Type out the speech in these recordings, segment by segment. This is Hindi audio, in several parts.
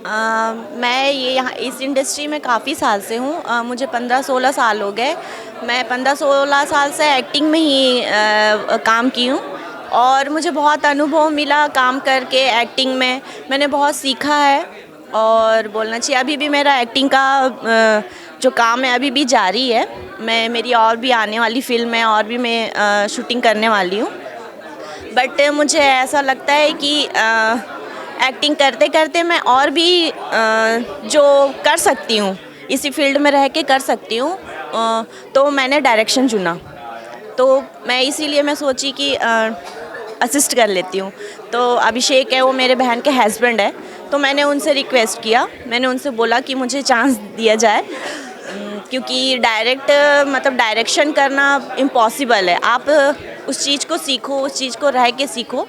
मैं ये यहाँ इस इंडस्ट्री में काफ़ी साल से हूँ। मुझे 15-16 साल हो गए। मैं 15-16 साल से एक्टिंग में ही काम की हूँ और मुझे बहुत अनुभव मिला काम करके एक्टिंग में। मैंने बहुत सीखा है और बोलना चाहिए अभी भी मेरा एक्टिंग का जो काम है अभी भी जारी है। मेरी और भी आने वाली फ़िल्म है और भी मैं शूटिंग करने वाली हूँ। बट मुझे ऐसा लगता है कि एक्टिंग करते करते मैं और भी जो कर सकती हूँ इसी फील्ड में रह के कर सकती हूँ, तो मैंने डायरेक्शन चुना। तो मैं इसीलिए मैं सोची कि असिस्ट कर लेती हूँ। तो अभिषेक है वो मेरे बहन के हस्बैंड है, तो मैंने उनसे रिक्वेस्ट किया, मैंने उनसे बोला कि मुझे चांस दिया जाए क्योंकि मतलब डायरेक्शन करना इम्पॉसिबल है। आप उस चीज़ को सीखो, उस चीज़ को रह के सीखो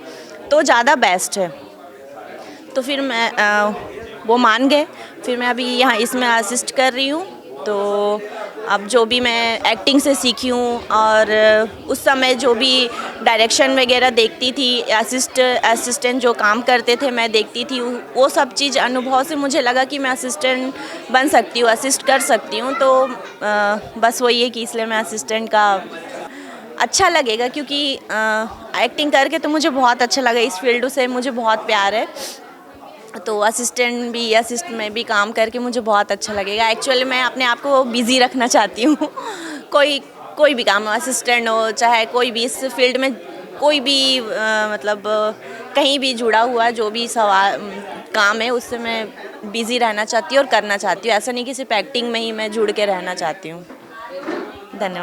तो ज़्यादा बेस्ट है। तो फिर मैं वो मान गए। फिर मैं अभी यहाँ इसमें असिस्ट कर रही हूँ। तो अब जो भी मैं एक्टिंग से सीखी हूँ और उस समय जो भी डायरेक्शन वगैरह देखती थी, असिस्टेंट जो काम करते थे मैं देखती थी, वो सब चीज़ अनुभव से मुझे लगा कि मैं असिस्टेंट बन सकती हूँ, असिस्ट कर सकती हूँ। तो बस वही है कि इसलिए मैं असिस्टेंट का अच्छा लगेगा क्योंकि एक्टिंग करके तो मुझे बहुत अच्छा लगा। इस फील्ड से मुझे बहुत प्यार है, तो असिस्ट में भी काम करके मुझे बहुत अच्छा लगेगा। एक्चुअली मैं अपने आप को बिज़ी रखना चाहती हूँ कोई भी काम हो, असिस्टेंट हो चाहे कोई भी इस फील्ड में कोई भी मतलब कहीं भी जुड़ा हुआ जो भी काम है उससे मैं बिज़ी रहना चाहती हूँ और करना चाहती हूँ। ऐसा नहीं कि सिर्फ एक्टिंग में ही मैं जुड़ के रहना चाहती हूँ। धन्यवाद।